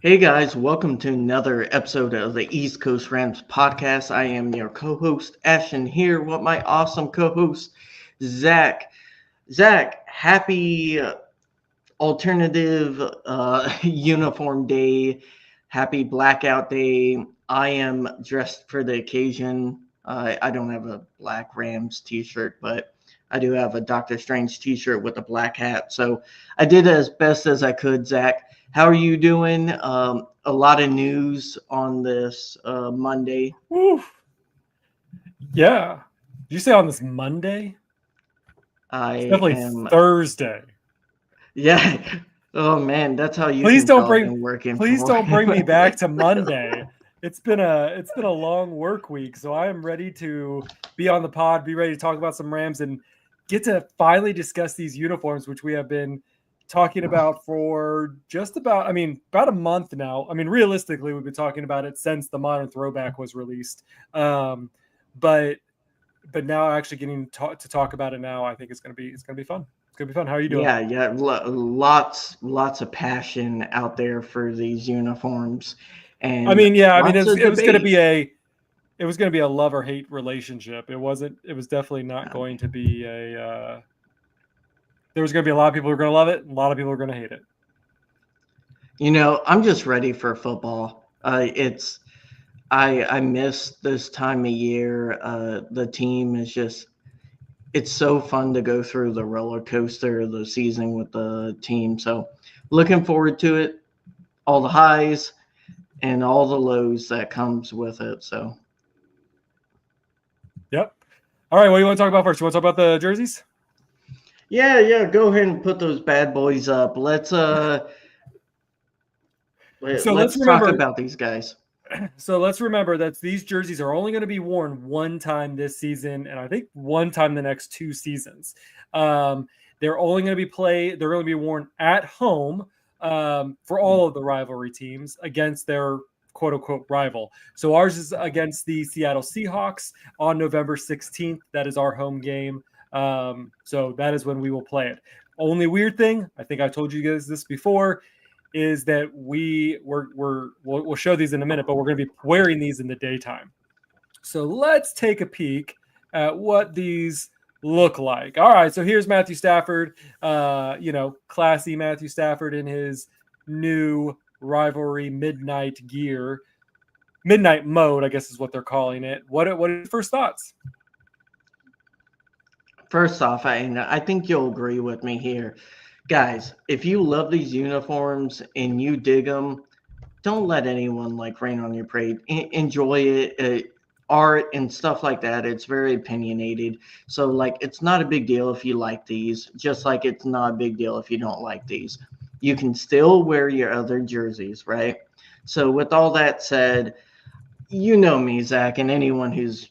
Hey guys, welcome to another episode of the East Coast Rams podcast. I am your co-host Ashton here with my awesome co-host Zach. Zach, happy alternative uniform day, happy blackout day. I am dressed for the occasion. I don't have a black Rams t-shirt, but I do have a Doctor Strange t-shirt with a black hat. So I did as best as I could, Zach. How are you doing? A lot of news on this Monday. Woo. Yeah. Did you say on this Monday? It's I definitely am, Thursday. yeah. Oh man, that's how you Please can don't tell I've bring been working please for. don't bring me back to Monday. It's been a long work week, so I am ready to be on the pod, be ready to talk about some Rams and get to finally discuss these uniforms, which we have been talking about for just about a month now. I mean, realistically, we've been talking about it since the Modern Throwback was released. But now actually getting to talk about it now, I think it's gonna be fun. It's gonna be fun. How are you doing? Yeah. Lots of passion out there for these uniforms, I and mean, yeah, I mean, lots of it was gonna be debate. a love or hate relationship. It wasn't. It was definitely not going to be a. There was gonna be a lot of people who are gonna love it, and a lot of people are gonna hate it. I'm just ready for football. I miss this time of year. The team is just it's so fun to go through the roller coaster of the season with the team. So looking forward to it. All the highs and all the lows that comes with it. So Yep. All right. What do you want to talk about first? You want to talk about the jerseys? yeah, go ahead and put those bad boys up. So let's Let's talk remember. about these guys. So let's remember that these jerseys are only going to be worn one time this season, and I think one time the next two seasons. They're only going to be They're going to be worn at home for all of the rivalry teams against their quote unquote rival. So ours is against the Seattle Seahawks on November 16th. That is our home game. So that is when we will play it. Only weird thing, I think I told you guys this before, is that we'll show these in a minute, but we're going to be wearing these in the daytime. So let's take a peek at what these look like. All right, so here's Matthew Stafford, classy Matthew Stafford in his new rivalry midnight gear. Midnight mode, I guess is what they're calling it. What are your first thoughts? First off, I think you'll agree with me here. Guys, if you love these uniforms and you dig them, don't let anyone like rain on your parade. Enjoy it. Art and stuff like that. It's very opinionated. So, like, it's not a big deal if you like these, just like it's not a big deal if you don't like these. You can still wear your other jerseys, right? So, with all that said, you know me, Zach, and anyone who's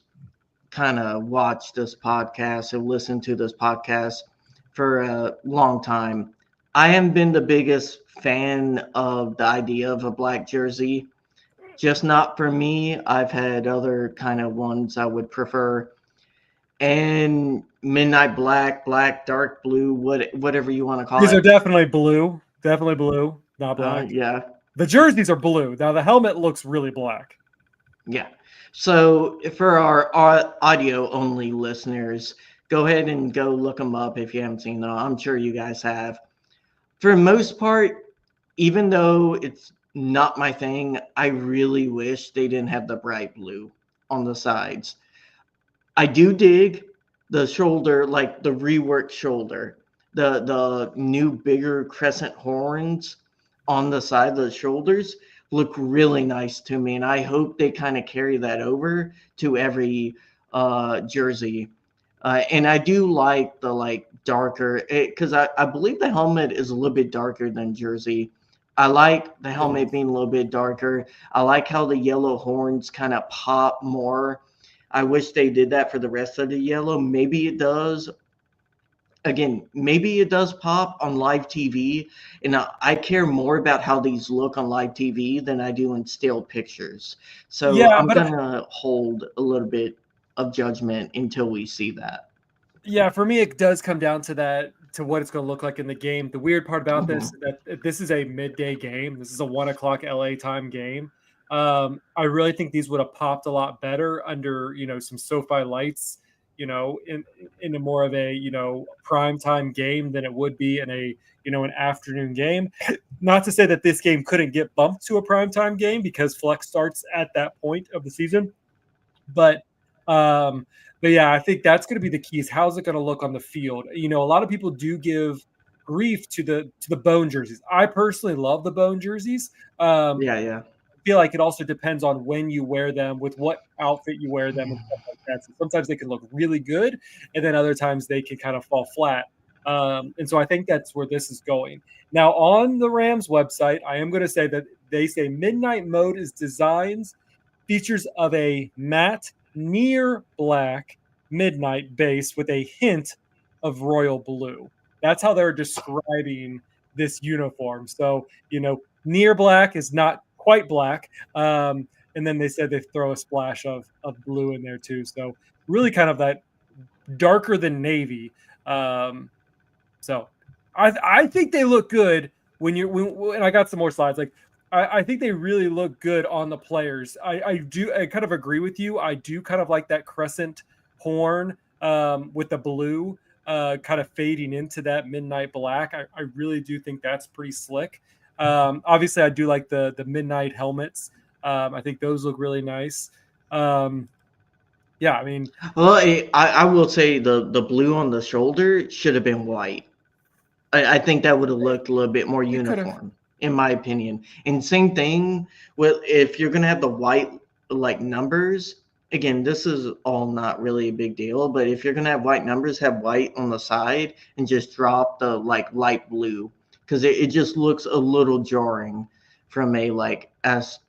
kind of watched this podcast or listened to this podcast for a long time. I haven't been the biggest fan of the idea of a black jersey. Just not for me. I've had other kind of ones I would prefer. And midnight black, dark blue, whatever you want to call These it. are definitely blue, not black. Yeah, The jerseys are blue. Now the helmet looks really black. yeah. So for our audio only listeners, go ahead and go look them up if you haven't seen them. I'm sure you guys have. For the most part, even though it's not my thing, I really wish they didn't have the bright blue on the sides. I do dig the shoulder, like the reworked shoulder, the new bigger crescent horns on the side of the shoulders look really nice to me, and I hope they kind of carry that over to every jersey. And I do like the like darker because I believe the helmet is a little bit darker than jersey. I like the helmet being a little bit darker. I like how the yellow horns kind of pop more. I wish they did that for the rest of the yellow. Maybe it does. Again, maybe it does pop on live TV. And I care more about how these look on live TV than I do in still pictures. So Yeah, I'm but going to hold a little bit of judgment until we see that. yeah, for me, it does come down to that to what it's going to look like in the game. The weird part about this Mhm. is that this is a midday game. This is a 1 o'clock LA time game. I really think these would have popped a lot better under some SoFi lights, in a more of a prime time game than it would be in a an afternoon game. Not to say that this game couldn't get bumped to a prime time game because flex starts at that point of the season, but um, but yeah, I think that's going to be the key. Is how's it going to look on the field? A lot of people do give grief to the bone jerseys. I personally love the bone jerseys. Yeah, yeah. Feel like it also depends on when you wear them, with what outfit you wear them, and stuff like that. So sometimes they can look really good, and then other times they can kind of fall flat. And so I think that's where this is going. Now, on the Rams website, I am going to say that they say midnight mode is designs features of a matte near black midnight base with a hint of royal blue. That's how they're describing this uniform. So, near black is not quite black. And then they said they throw a splash of blue in there too. So really kind of that darker than navy. So I think they look good when I got some more slides. Like I think they really look good on the players. I kind of agree with you. I do kind of like that crescent horn with the blue kind of fading into that midnight black. I really do think that's pretty slick. Obviously, I do like the midnight helmets. I think those look really nice. Yeah, I mean, Well, I will say the blue on the shoulder should have been white. I think that would have looked a little bit more it could have. uniform, in my opinion. And same thing with if you're gonna have the white like numbers. Again, this is all not really a big deal, but if you're gonna have white numbers, have white on the side and just drop the like light blue because it just looks a little jarring from a like as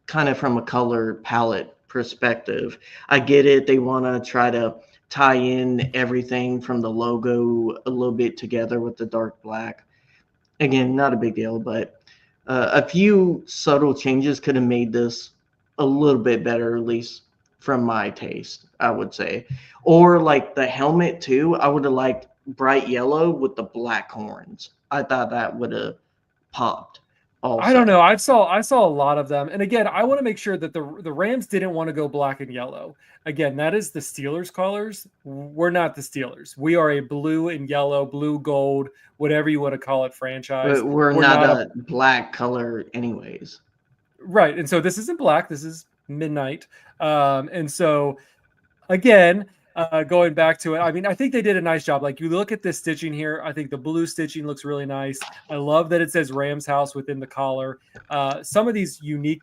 kind of from a color palette perspective. I get it. They want to try to tie in everything from the logo a little bit together with the dark black. Again, not a big deal, but a few subtle changes could have made this a little bit better, at least from my taste, I would say. Or like the helmet too, I would have liked bright yellow with the black horns. I thought that would have popped I don't also. know. I saw a lot of them, and again, I want to make sure that the Rams didn't want to go black and yellow. Again, that is the Steelers colors. We're not the Steelers. We are a blue and yellow, blue gold, whatever you want to call it, franchise. But we're We're not not a a black color anyways. right, and so this isn't black. This is midnight, and so again, going back to it, I mean, I think they did a nice job. Like you look at this stitching here, I think the blue stitching looks really nice. I love that it says Rams House within the collar. Some of these unique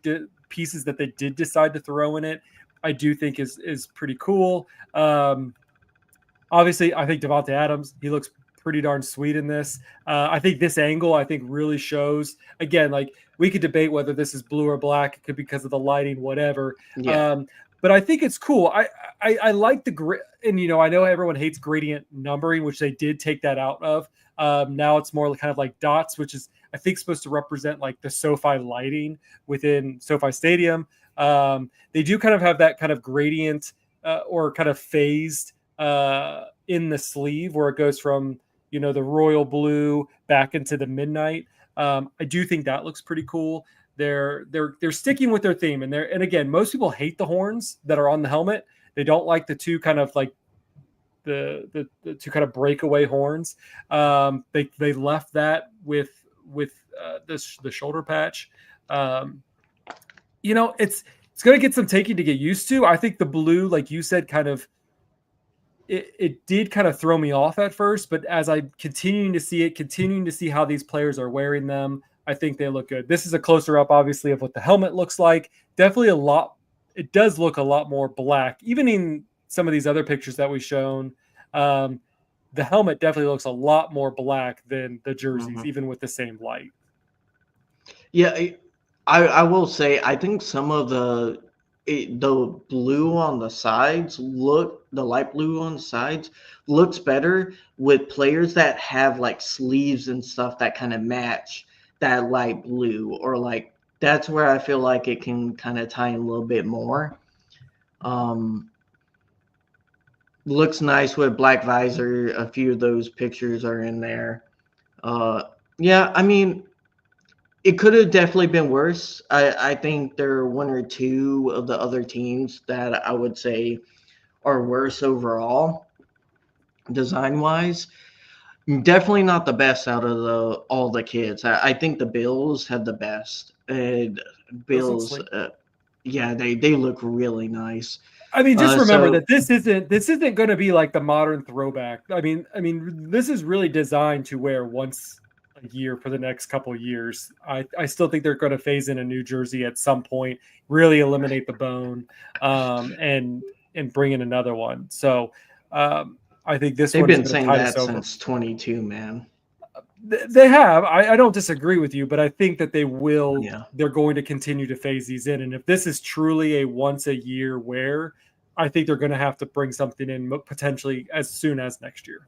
pieces that they did decide to throw in it, I do think is pretty cool. Obviously, I think Devontae Adams, he looks pretty darn sweet in this. I think this angle, I think, really shows. Again, like we could debate whether this is blue or black. It could be because of the lighting, whatever. Yeah. But I think it's cool. I like the and I know everyone hates gradient numbering, which they did take that out of. Now it's more kind of like dots, which is I think supposed to represent like the SoFi lighting within SoFi Stadium. They do kind of have that kind of gradient or kind of phased in the sleeve where it goes from the royal blue back into the midnight. I do think that looks pretty cool. They're sticking with their theme, and again, most people hate the horns that are on the helmet. They don't like the two kind of like the two kind of breakaway horns. They left that with the shoulder patch. It's going to get some taking to get used to. I think the blue, like you said, kind of it did kind of throw me off at first, but as I continuing to see how these players are wearing them, I think they look good. This is a closer up, obviously, of what the helmet looks like. Definitely a lot. It does look a lot more black, even in some of these other pictures that we've shown. The helmet definitely looks a lot more black than the jerseys, Mhm. even with the same light. Yeah, I will say I think some of the blue on the sides the light blue on the sides looks better with players that have like sleeves and stuff that kind of match that light blue or like that's where I feel like it can kind of tie in a little bit more. Um Looks nice with black visor. A few of those pictures are in there. Uh, yeah, I mean, it could have definitely been worse. I think there are one or two of the other teams that I would say are worse overall, design wise. Definitely not the best out of all the kids. I think the Bills had the best. And Those look Bills, sleek. yeah, they look really nice. I mean, just remember So that this isn't going to be like the modern throwback. I mean, this is really designed to wear once a year for the next couple of years. I still think they're going to phase in a new jersey at some point, really eliminate the bone, and bring in another one. So I think this they've one is been going to saying tide us that over. since 22, man. They have. I don't disagree with you, but I think that they will. Yeah. They're going to continue to phase these in, and if this is truly a once a year wear, I think they're going to have to bring something in potentially as soon as next year.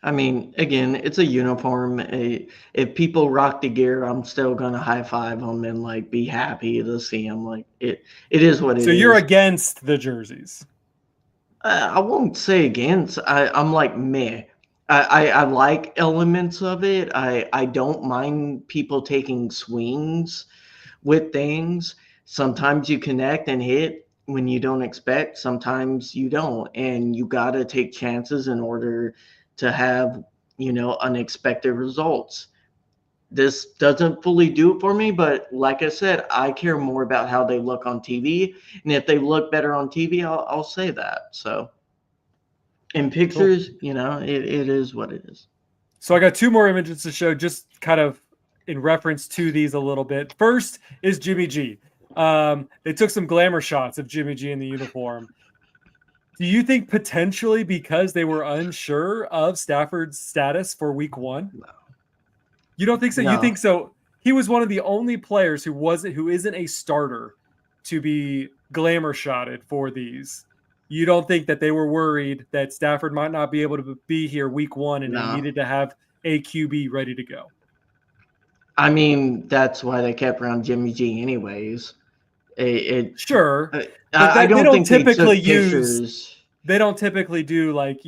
I mean, again, it's a uniform. If people rock the gear, I'm still gonna high five them and like be happy to see them. Like it is what So it you're is. against the jerseys. I won't say against. I'm like meh. I like elements of it. I don't mind people taking swings with things. Sometimes you connect and hit when you don't expect. Sometimes you don't, and you gotta take chances in order to have unexpected results. This doesn't fully do it for me, but like I said, I care more about how they look on TV, and if they look better on TV, I'll say that. So in Cool. pictures, it is what it is. So I got two more images to show, just kind of in reference to these a little bit. First is Jimmy G. They took some glamour shots of Jimmy G in the uniform. Do you think potentially because they were unsure of Stafford's status for week one? No, You don't think so? You no, think so? He was one of the only players who isn't a starter to be glamour shotted for these. You don't think that they were worried that Stafford might not be able to be here week one and they no. needed to have a QB ready to go? I mean, that's why they kept around Jimmy G anyways. It, Sure, but I they don't don't think they typically took use pictures. they don't typically do like,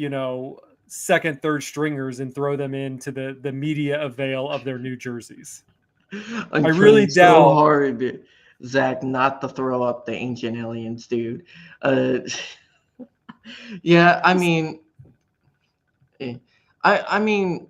second, third stringers and throw them into the media avail of their new jerseys. I I'm really trying so doubt. hard, Zach, not to throw up the ancient aliens, dude. Uh, yeah, I mean, eh, I mean,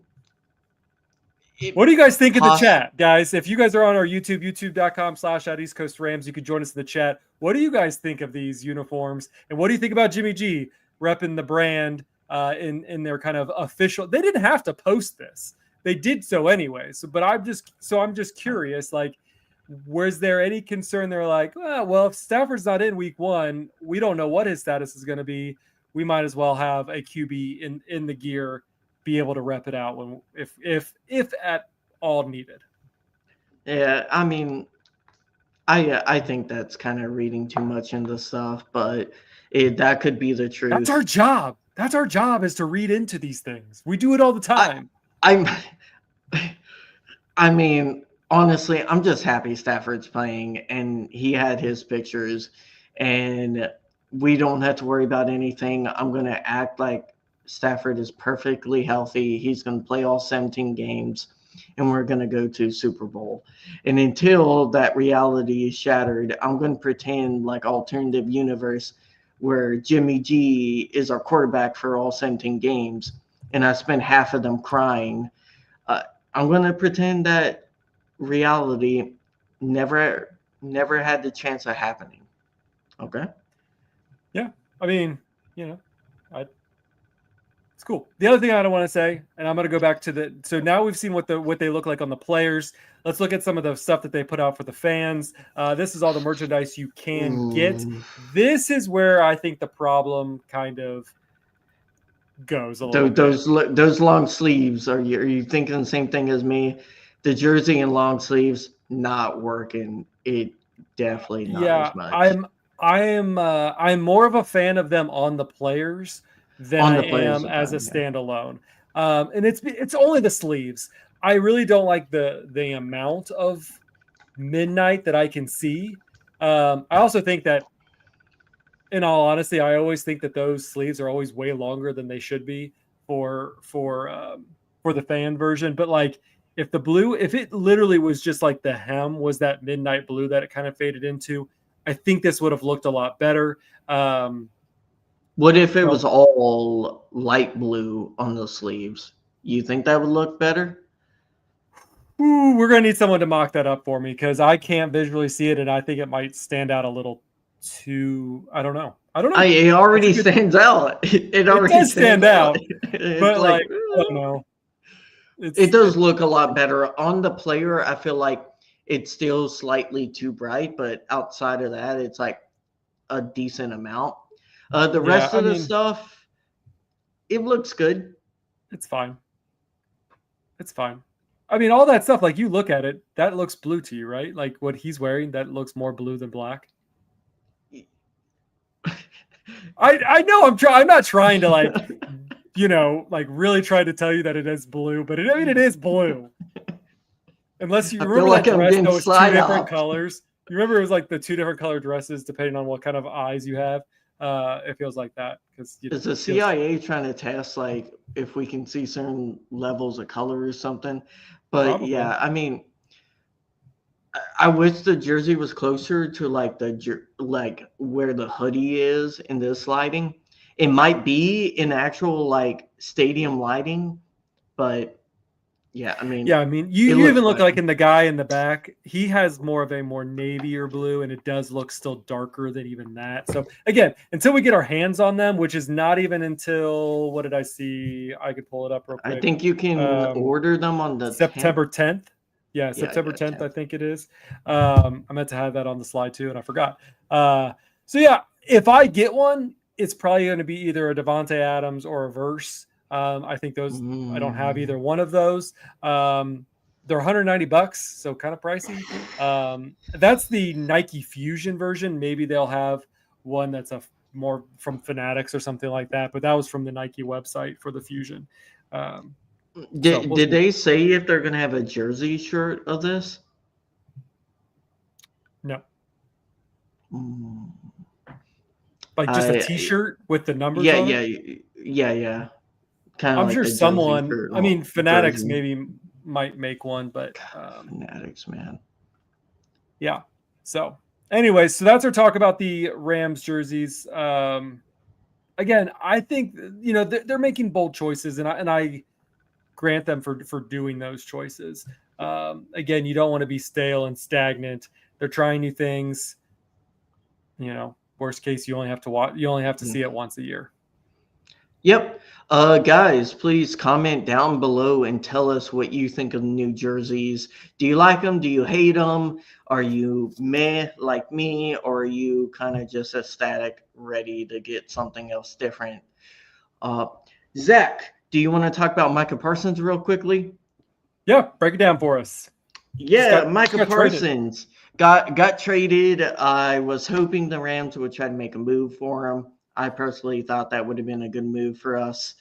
What it do you guys think in the poss. chat, guys? If you guys are on our YouTube, youtube.com/@EastCoastRams, you can join us in the chat. What do you guys think of these uniforms? And what do you think about Jimmy G repping the brand in their kind of official? They didn't have to post this. They did so anyway. But I'm just curious, like, was there any concern? They're like, well, if Stafford's not in week one, we don't know what his status is going to be. We might as well have a QB in the gear, be able to rep it out when if at all needed. Yeah, I mean, I think that's kind of reading too much into stuff, but that could be the That's our truth. job. That's our job, is to read into these things. We do it all the I time. I'm I mean, honestly, I'm just happy Stafford's playing and he had his pictures and we don't have to worry about anything. I'm going to act like Stafford is perfectly healthy. He's going to play all 17 games and we're going to go to Super Bowl. And until that reality is shattered, I'm going to pretend like alternative universe where Jimmy G is our quarterback for all 17 games and I spend half of them crying. uh, I'm gonna pretend that reality never had the chance of happening. Okay. Yeah. I mean, you know, I it's cool. The other thing I don't want to say, and I'm going to go back to so now we've seen what they look like on the players. Let's look at some of the stuff that they put out for the fans. This is all the merchandise you can get. Ooh. This is where I think the problem kind of goes a little bit. Those long sleeves. Are you thinking the same thing as me? The jersey and long sleeves not working. It definitely not as Yeah, much I'm more of a fan of them on the players than on I the players am of as a time. Yeah. standalone. And it's only the sleeves. I really don't like the amount of midnight that I can see. I also think that in all honesty, I always think that those sleeves are always way longer than they should be for the fan version. But like, if it literally was just like the hem was that midnight blue that it kind of faded into, I think this would have looked a lot better. What if it was all light blue on the sleeves? You think that would look better? Ooh, we're gonna need someone to mock that up for me because I can't visually see it, and I think it might stand out a little too. I don't know. It already stands out. It already does stand out, but like I don't know. It does look a lot better on the player. I feel like it's still slightly too bright, but outside of that, it's like a decent amount. The rest of the stuff, it looks good. It's fine. It's fine. I mean, all that stuff, like you look at it, that looks blue to you, right? Like what he's wearing, that looks more blue than black. I know I'm not trying to like, like really try to tell you that it is blue, but it is blue. Unless you remember that dress that was two different colors. You remember it was like the two different color dresses depending on what kind of eyes you have. It feels like that because is the CIA trying to test like if we can see certain levels of color or something? But probably. Yeah, I mean, I wish the jersey was closer to like where the hoodie is in this lighting. It might be in actual like stadium lighting, but yeah, I mean, you even look like in the guy in the back, he has more of a more navy or blue, and it does look still darker than even that. So again, until we get our hands on them, which is not even until what did I see? I could pull it up real quick. I think you can order them on the September 10th. Yeah, September 10th, I think it is. I meant to have that on the slide too, and I forgot. So yeah, if I get one, it's probably going to be either a Devontae Adams or a Verse. I think those I don't have either one of those. They're $190, so kind of pricey. That's the Nike Fusion version. Maybe they'll have one that's a more from Fanatics or something like that, but that was from the Nike website for the Fusion. Did they say if they're going to have a jersey shirt of this? No. Like just a T-shirt with the numbers on it? Yeah. Kind of I'm like sure someone, I mean, Fanatics maybe might make one, but Fanatics, man. Yeah. So anyways, so that's our talk about the Rams jerseys. Again, I think, they're making bold choices, and I grant them for doing those choices. Again, you don't want to be stale and stagnant. They're trying new things. Worst case, you only have to see it once a year. Yep. Guys, please comment down below and tell us what you think of the new jerseys. Do you like them? Do you hate them? Are you meh like me? Or are you kind of just ecstatic, ready to get something else different? Zach, do you want to talk about Micah Parsons real quickly? Yeah, break it down for us. Yeah, Micah Parsons got traded. I was hoping the Rams would try to make a move for him. I personally thought that would have been a good move for us.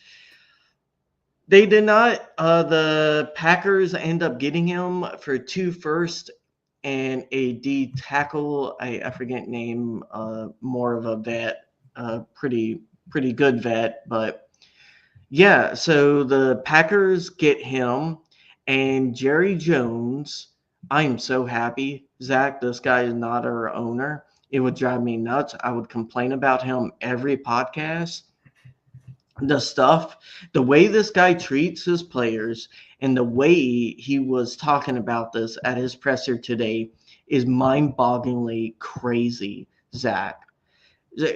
They did not. The Packers end up getting him for 2 firsts and a D tackle. I forget name. More of a vet. Pretty good vet. But yeah, so the Packers get him and Jerry Jones. I am so happy. Zach, this guy is not our owner. It would drive me nuts. I would complain about him every podcast. The way this guy treats his players and the way he was talking about this at his presser today is mind-bogglingly crazy, Zach.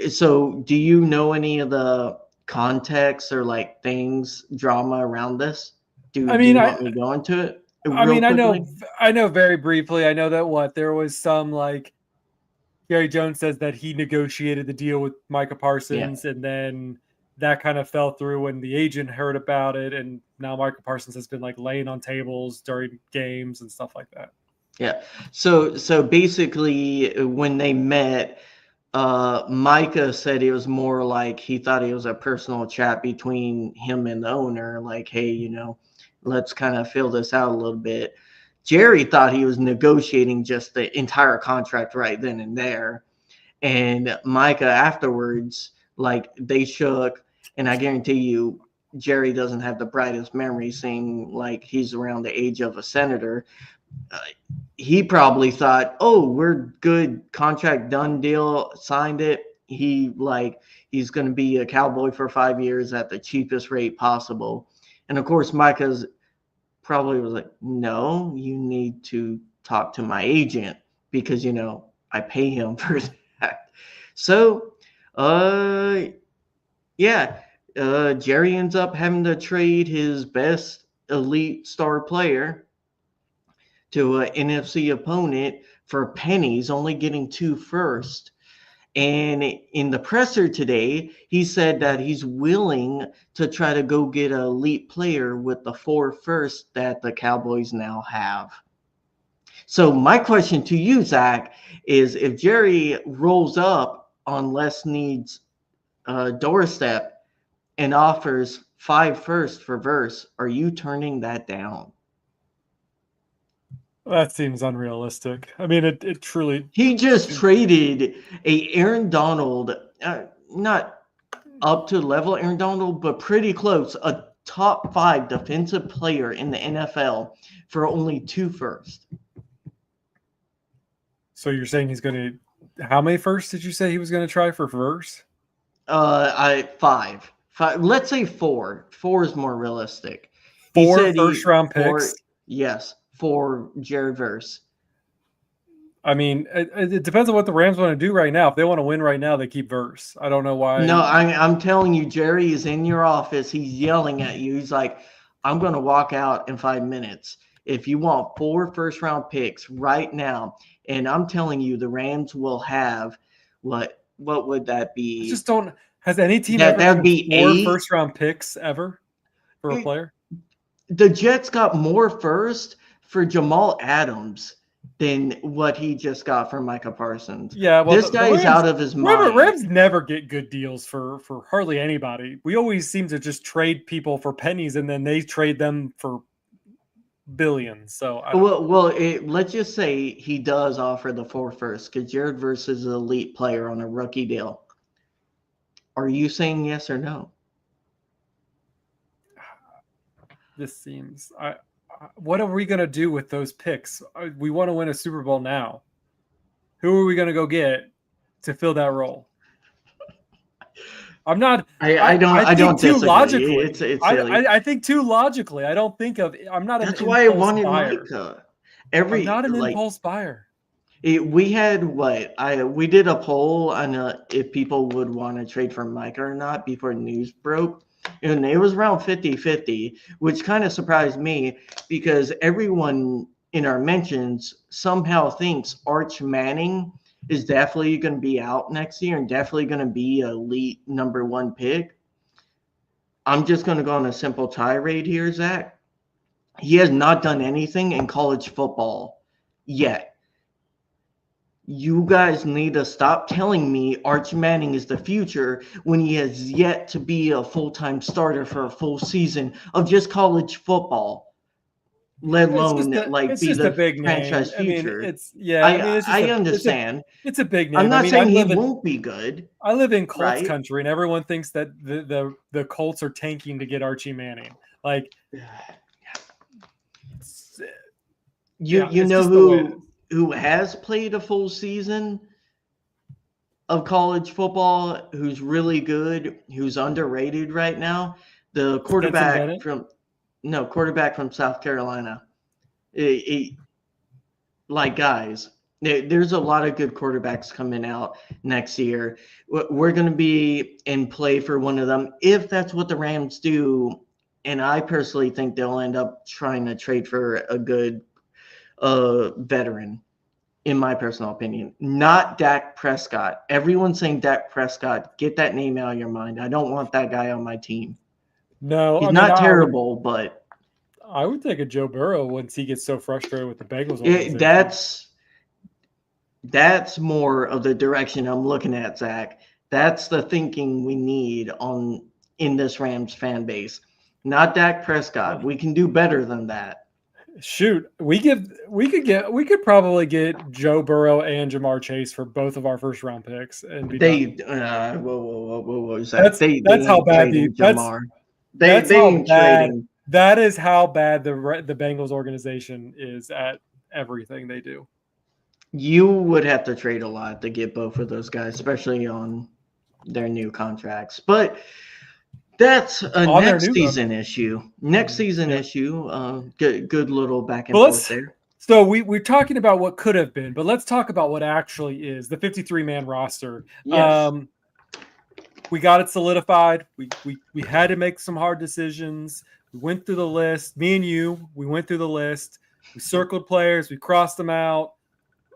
So do you know any of the context or like things, drama around this? Do you want me to go into it? I know very briefly. I know that there was some like Jerry Jones says that he negotiated the deal with Micah Parsons, and then that kind of fell through when the agent heard about it, and now Micah Parsons has been like laying on tables during games and stuff like that. Yeah. So basically, when they met, Micah said it was more like he thought it was a personal chat between him and the owner, like, hey, let's kind of fill this out a little bit. Jerry thought he was negotiating just the entire contract right then and there. And Micah afterwards, like they shook, and I guarantee you, Jerry doesn't have the brightest memory, seeing like he's around the age of a senator. Uh, he probably thought, "Oh, we're good, contract done, deal, signed it." He's going to be a Cowboy for 5 years at the cheapest rate possible. And of course, Micah's probably was like, "No, you need to talk to my agent because I pay him for that." So, uh, yeah, Jerry ends up having to trade his best elite star player to an NFC opponent for pennies, only getting 2 first. And in the presser today, he said that he's willing to try to go get an elite player with the 4 first that the Cowboys now have. So my question to you, Zach, is if Jerry rolls up on Les Need's doorstep and offers 5 first for Verse, are you turning that down? That seems unrealistic. I mean, it truly. He just traded a Aaron Donald, not up to level Aaron Donald, but pretty close, a top 5 defensive player in the NFL for only 2 first. So you're saying he's going to? How many first did you say he was going to try for Verse? Five. Let's say 4. 4 is more realistic. 4 first-round picks. Yes, for Jared Verse. I mean, it depends on what the Rams want to do right now. If they want to win right now, they keep Verse. I don't know why. No, I'm telling you, Jerry is in your office. He's yelling at you. He's like, "I'm going to walk out in 5 minutes. If you want 4 first-round picks right now," and I'm telling you, the Rams will have what would that be? I just don't. Has any team ever that'd be 4 first-round picks ever for a player? The Jets got more first for Jamal Adams than what he just got from Micah Parsons. Yeah, well, this guy is out of his mind. Rams never get good deals for hardly anybody. We always seem to just trade people for pennies, and then they trade them for billions. So let's just say he does offer the 4 first because Jared Verse is an elite player on a rookie deal. Are you saying yes or no? This seems. What are we going to do with those picks? We want to win a Super Bowl now. Who are we going to go get to fill that role? I'm not. I don't think too logically. It's I think too logically. I don't think of. I'm not. That's why I wanted Micah. I'm not an impulse buyer. We had we did a poll on if people would want to trade for Micah or not before news broke. And it was around 50-50, which kind of surprised me because everyone in our mentions somehow thinks Arch Manning is definitely going to be out next year and definitely going to be an elite number 1 pick. I'm just going to go on a simple tirade here, Zach. He has not done anything in college football yet. You guys need to stop telling me Arch Manning is the future when he has yet to be a full-time starter for a full season of just college football, let alone be the big franchise future. I understand. It's a big name. I'm not saying he won't be good. I live in Colts country, and everyone thinks that the Colts are tanking to get Archie Manning. You know who has played a full season of college football, who's really good, who's underrated right now? The quarterback from South Carolina. Guys, there's a lot of good quarterbacks coming out next year. We're going to be in play for one of them if that's what the Rams do. And I personally think they'll end up trying to trade for a good veteran, in my personal opinion, not Dak Prescott. Everyone's saying Dak Prescott. Get that name out of your mind. I don't want that guy on my team. No, he's not terrible, but I would take a Joe Burrow once he gets so frustrated with the Bengals. That's more of the direction I'm looking at, Zach. That's the thinking we need in this Rams fan base. Not Dak Prescott. We can do better than that. Shoot, we could probably get Joe Burrow and Jamar Chase for both of our first round picks and be done. What was that? They That's how ain't bad trading Jamar. that's They how ain't bad trading. that is how bad the Bengals organization is at everything they do. You would have to trade a lot to get both of those guys, especially on their new contracts. But that's a On their next new season issue. Next season yeah. issue. Good little back and But forth let's there. so we're talking about what could have been, but let's talk about what actually is the 53-man roster. Yes. We got it solidified. We had to make some hard decisions. We went through the list. Me and you, we went through the list. We circled players. We crossed them out.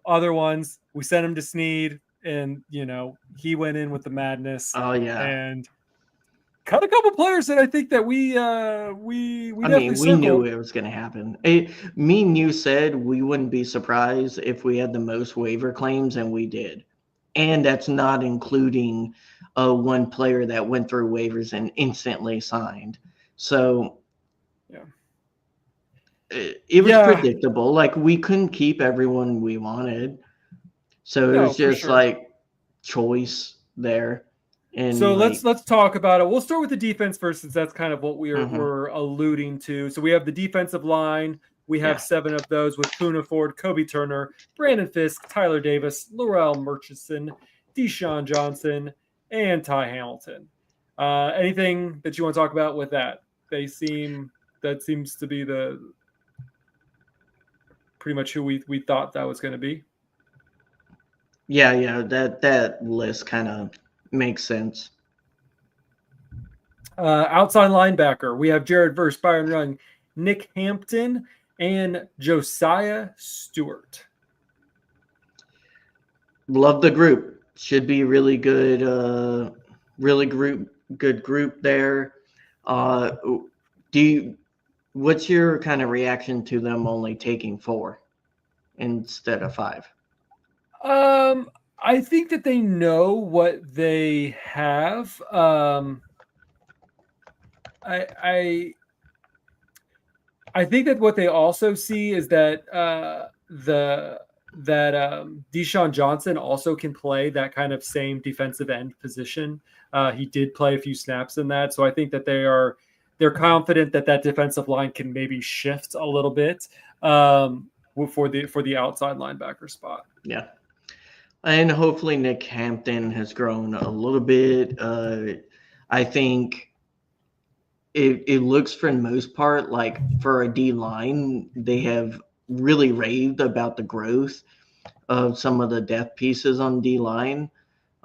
Other ones, we sent them to Snead, and he went in with the madness Oh yeah. and cut a couple players that I think that we definitely We knew circled. it was going to happen. Me and you said we wouldn't be surprised if we had the most waiver claims, and we did. And that's not including one player that went through waivers and instantly signed. So Yeah. it was predictable. Like, we couldn't keep everyone we wanted. So it was just like choice there. And so let's talk about it. We'll start with the defense first, since that's kind of what we're alluding to. So we have the defensive line. We have 7 of those with Poona Ford, Kobe Turner, Brandon Fisk, Tyler Davis, Laurel Murchison, Deshaun Johnson, and Ty Hamilton. Anything that you want to talk about with that? That seems to be the pretty much who we thought that was going to be. Yeah, that list kind of makes sense. Outside linebacker, we have Jared Verse, Byron Young, Nick Hampton, and Josiah Stewart. Love the group. Should be really good. Good group there. What's your kind of reaction to them only taking 4 instead of 5? I think that they know what they have. I think that what they also see is that Deshaun Johnson also can play that kind of same defensive end position. He did play a few snaps in that, so I think that they're confident that defensive line can maybe shift a little bit for the outside linebacker spot. Yeah. And hopefully Nick Hampton has grown a little bit. I think it looks, for the most part, like for a D line, they have really raved about the growth of some of the depth pieces on D line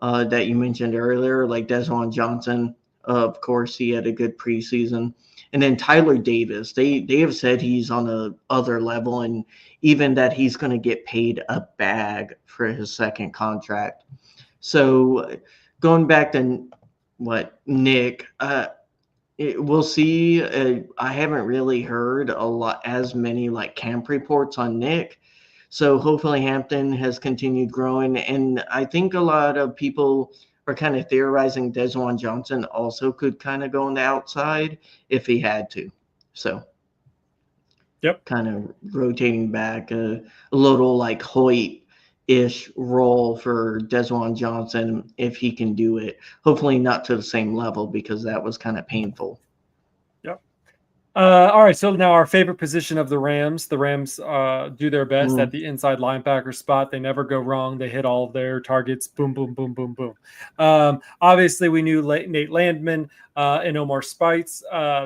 that you mentioned earlier, like Deshaun Johnson. Of course, he had a good preseason. And then Tyler Davis, they have said he's on a other level, and even that he's going to get paid a bag for his second contract. So going back to Nick, we'll see. I haven't really heard as many like camp reports on Nick. So hopefully Hampton has continued growing. And I think a lot of people are kind of theorizing Deshaun Johnson also could kind of go on the outside if he had to. So kind of rotating back a little like Hoyt-ish role for Deshaun Johnson if he can do it. Hopefully not to the same level, because that was kind of painful. All right, so now our favorite position of the Rams. The Rams do their best at the inside linebacker spot. They never go wrong. They hit all of their targets. Boom, boom, boom, boom, boom. Obviously, we knew Nate Landman and Omar Spites.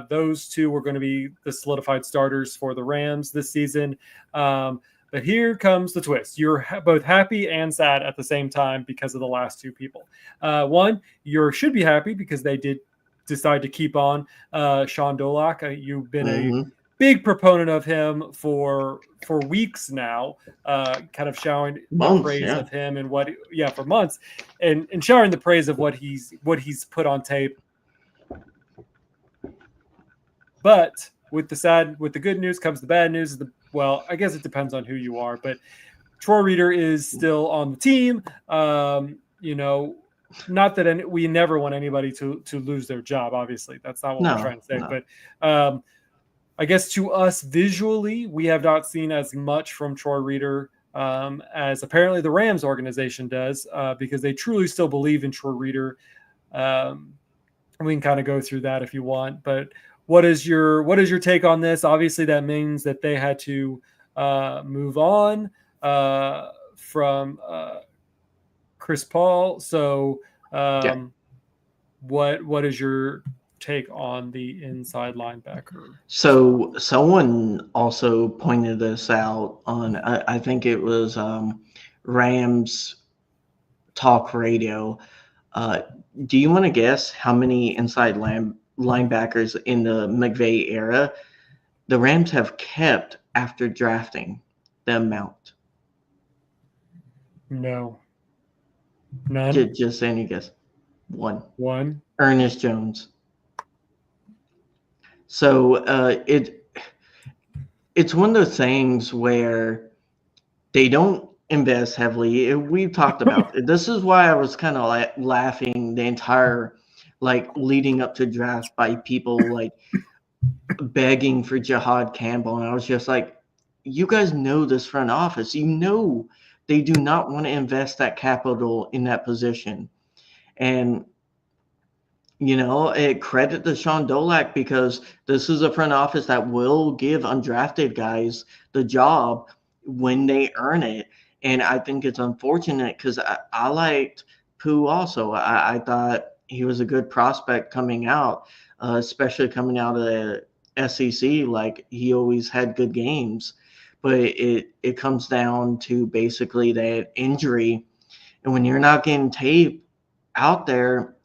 Those two were going to be the solidified starters for the Rams this season. But here comes the twist. You're both happy and sad at the same time because of the last two people. One, you should be happy because they did decide to keep on Sean Dolak. You've been a big proponent of him for weeks now, kind of showering the praise of him and for months, and showering the praise of what he's put on tape. But with the good news comes the bad news. I guess it depends on who you are, but Troy Reader is still on the team. Not that we never want anybody to lose their job. Obviously, that's not what we're trying to say. No. But I guess to us visually, we have not seen as much from Troy Reeder as apparently the Rams organization does, because they truly still believe in Troy Reeder. We can kind of go through that if you want, but what is your take on this? Obviously, that means that they had to move on from Chris Paul. So, what is your take on the inside linebacker? So someone also pointed this out on, I think it was Rams Talk Radio. Do you want to guess how many inside linebackers in the McVay era the Rams have kept after drafting? The amount. No. None. Just any guess. One. Ernest Jones. So it's one of those things where they don't invest heavily. We've talked about it. This is why I was kind of laughing the entire leading up to draft by people begging for Jihad Campbell, and I was just like, you guys know this front office. You know they do not want to invest that capital in that position, and credit to Sean Dolak, because this is a front office that will give undrafted guys the job when they earn it. And I think it's unfortunate because I liked Pooh also. I thought he was a good prospect coming out, especially coming out of the SEC. Like, he always had good games. But it comes down to basically that injury. And when you're not getting tape out there,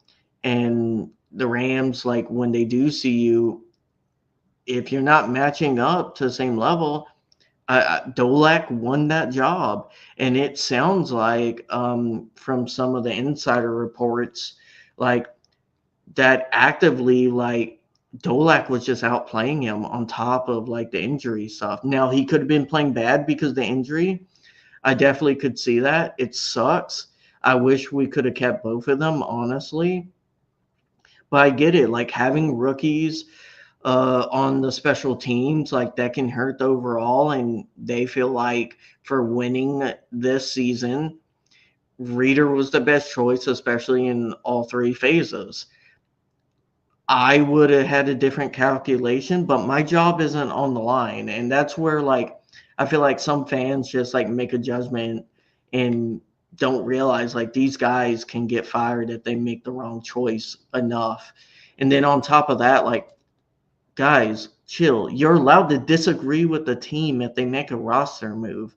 and the Rams, when they do see you, if you're not matching up to the same level, Dolak won that job. And it sounds like from some of the insider reports, that actively, Dolak was just outplaying him on top of the injury stuff. Now, he could have been playing bad because of the injury. I definitely could see that. It sucks. I wish we could have kept both of them, honestly. But I get it. Having rookies on the special teams, that can hurt the overall. And they feel like for winning this season, Reeder was the best choice, especially in all three phases. I would have had a different calculation, but my job isn't on the line. And that's where, I feel like some fans just make a judgment and don't realize these guys can get fired if they make the wrong choice enough. And then on top of that, guys, chill. You're allowed to disagree with the team if they make a roster move.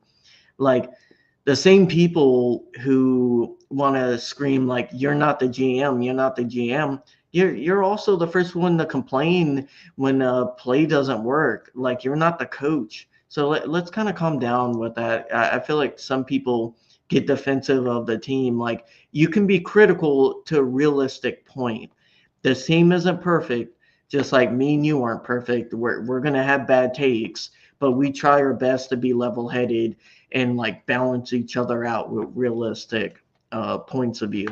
The same people who want to scream you're not the GM, you're not the GM. You're also the first one to complain when a play doesn't work. You're not the coach. So let's kind of calm down with that. I feel like some people get defensive of the team. You can be critical to a realistic point. The team isn't perfect, just like me and you aren't perfect. We're going to have bad takes, but we try our best to be level-headed and balance each other out with realistic points of view.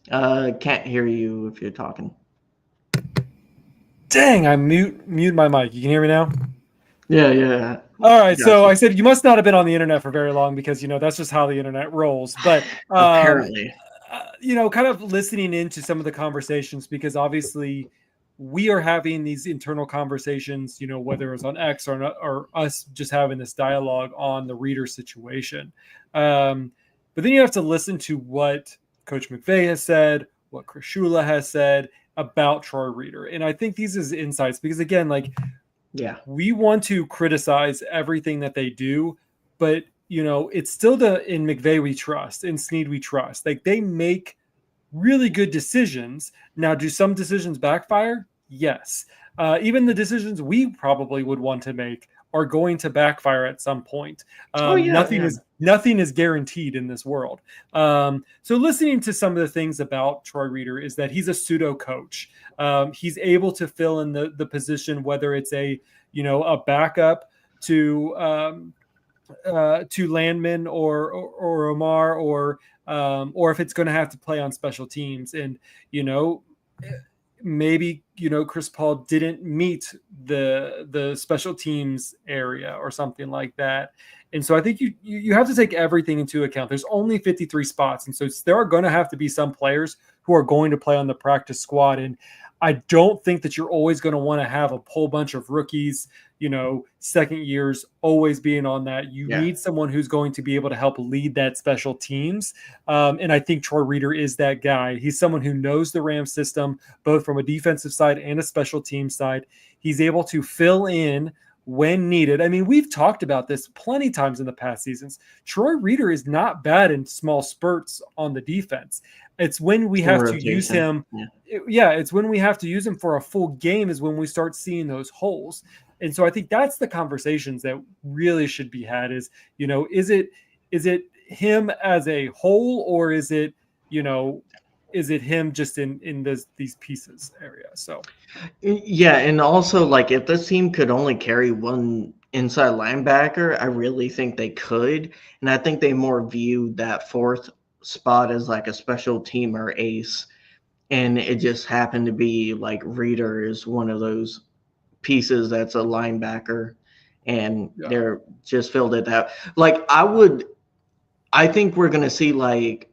Can't hear you if you're talking. Dang, I mute my mic. You can hear me now? Yeah. All right. So I said you must not have been on the internet for very long, because that's just how the internet rolls. But apparently, kind of listening into some of the conversations, because obviously we are having these internal conversations, whether it's on X or us just having this dialogue on the Reeder situation. But then you have to listen to what Coach McVay has said, what Chris Shula has said about Troy Reeder. And I think these is insights, because again, we want to criticize everything that they do, but it's still in McVay we trust, in Snead we trust. They make really good decisions. Now, do some decisions backfire? Yes. Even the decisions we probably would want to make are going to backfire at some point. Nothing is guaranteed in this world. So listening to some of the things about Troy Reeder is that he's a pseudo coach. He's able to fill in the position, whether it's a backup to Landman or Omar, or if it's going to have to play on special teams. And maybe Chris Paul didn't meet the special teams area or something like that. And so I think you have to take everything into account. There's only 53 spots, and so there are going to have to be some players who are going to play on the practice squad. And I don't think that you're always going to want to have a whole bunch of rookies, second years always being on that. You need someone who's going to be able to help lead that special teams. And I think Troy Reeder is that guy. He's someone who knows the Rams system, both from a defensive side and a special team side. He's able to fill in when needed. I mean, we've talked about this plenty times in the past seasons. Troy Reeder is not bad in small spurts on the defense. It's when we have to use him. It's when we have to use him for a full game is when we start seeing those holes. And so I think that's the conversations that really should be had is, is it him as a whole, or is it him just in these pieces area? So and also, like, if this team could only carry one inside linebacker, I really think they could. And I think they more view that fourth spot as like a special teamer ace. And it just happened to be like Reeder is one of those pieces that's a linebacker, and they're just filled it out. Like, I think we're going to see, like,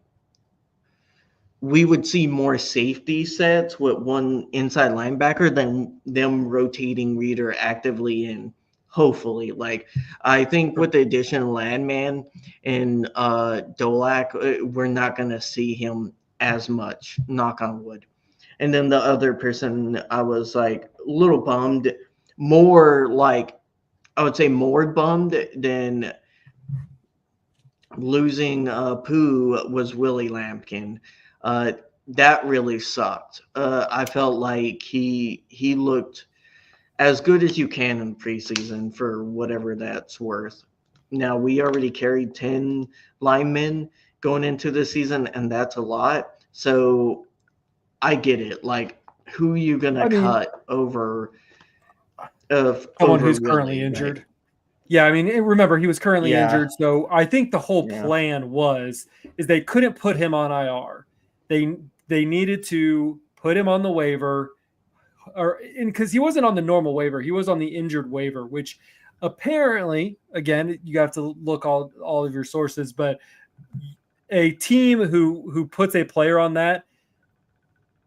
we would see more safety sets with one inside linebacker than them rotating Reeder actively in. Hopefully, like, I think with the addition of Landman and Dolak, we're not going to see him as much, knock on wood. And then the other person, I was like a little bummed, more like, I would say more bummed than losing Pooh, was Willie Lampkin. That really sucked. I felt like he looked as good as you can in preseason for whatever that's worth. Now, we already carried 10 linemen going into the season, and that's a lot. So I get it. Like, who are you going to cut over someone who's currently injured? Right? Yeah, I mean, remember, he was currently injured. So I think the whole plan is they couldn't put him on IR. They needed to put him on the waiver, because he wasn't on the normal waiver. He was on the injured waiver, which apparently, again, you have to look all of your sources, but a team who puts a player on that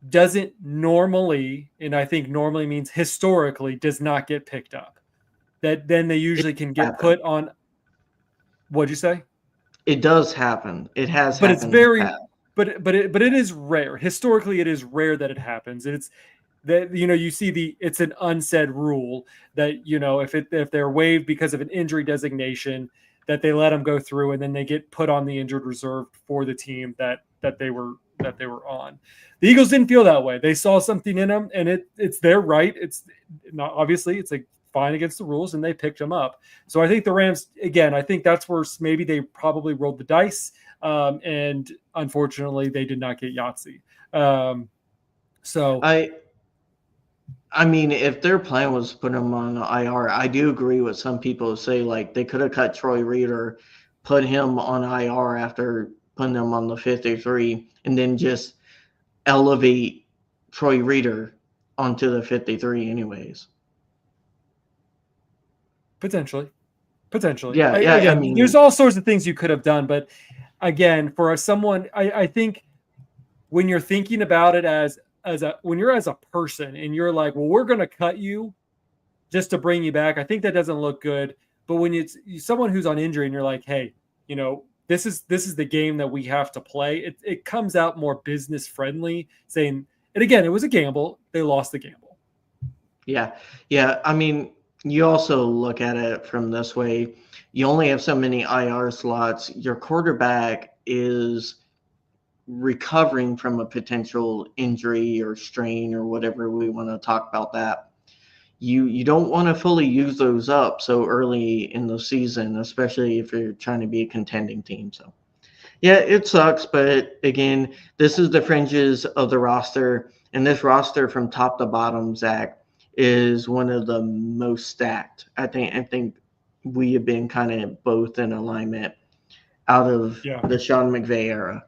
doesn't normally, and I think normally means historically, does not get picked up. That then they usually can get put on. What'd you say? It does happen. It has but happened. It's very, but it is rare. Historically, it is rare that it happens. It's that you see it's an unsaid rule that if they're waived because of an injury designation, that they let them go through and then they get put on the injured reserve for the team that they were on. The Eagles didn't feel that way. They saw something in them, and it's their right. It's not, obviously it's a fine against the rules, and they picked him up. So I think the Rams, again, I think that's where maybe they probably rolled the dice, and unfortunately they did not get Yahtzee. So I mean, if their plan was to put him on IR, I do agree with some people who say, like, they could have cut Troy Reeder, put him on IR after putting him on the 53, and then just elevate Troy Reeder onto the 53 anyways. Potentially. Yeah. Again, I mean, there's all sorts of things you could have done, but again, for someone, I think when you're thinking about it when you're as a person and you're like, well, we're going to cut you just to bring you back, I think that doesn't look good. But when it's someone who's on injury and you're like, hey, this is the game that we have to play, it comes out more business friendly, saying, and again, it was a gamble. They lost the gamble. Yeah. I mean, you also look at it from this way. You only have so many IR slots. Your quarterback is recovering from a potential injury or strain or whatever we want to talk about that. You don't want to fully use those up so early in the season, especially if you're trying to be a contending team. So, yeah, it sucks. But again, this is the fringes of the roster. And this roster from top to bottom, Zach, is one of the most stacked. I think we have been kind of both in alignment out of the Sean McVay era.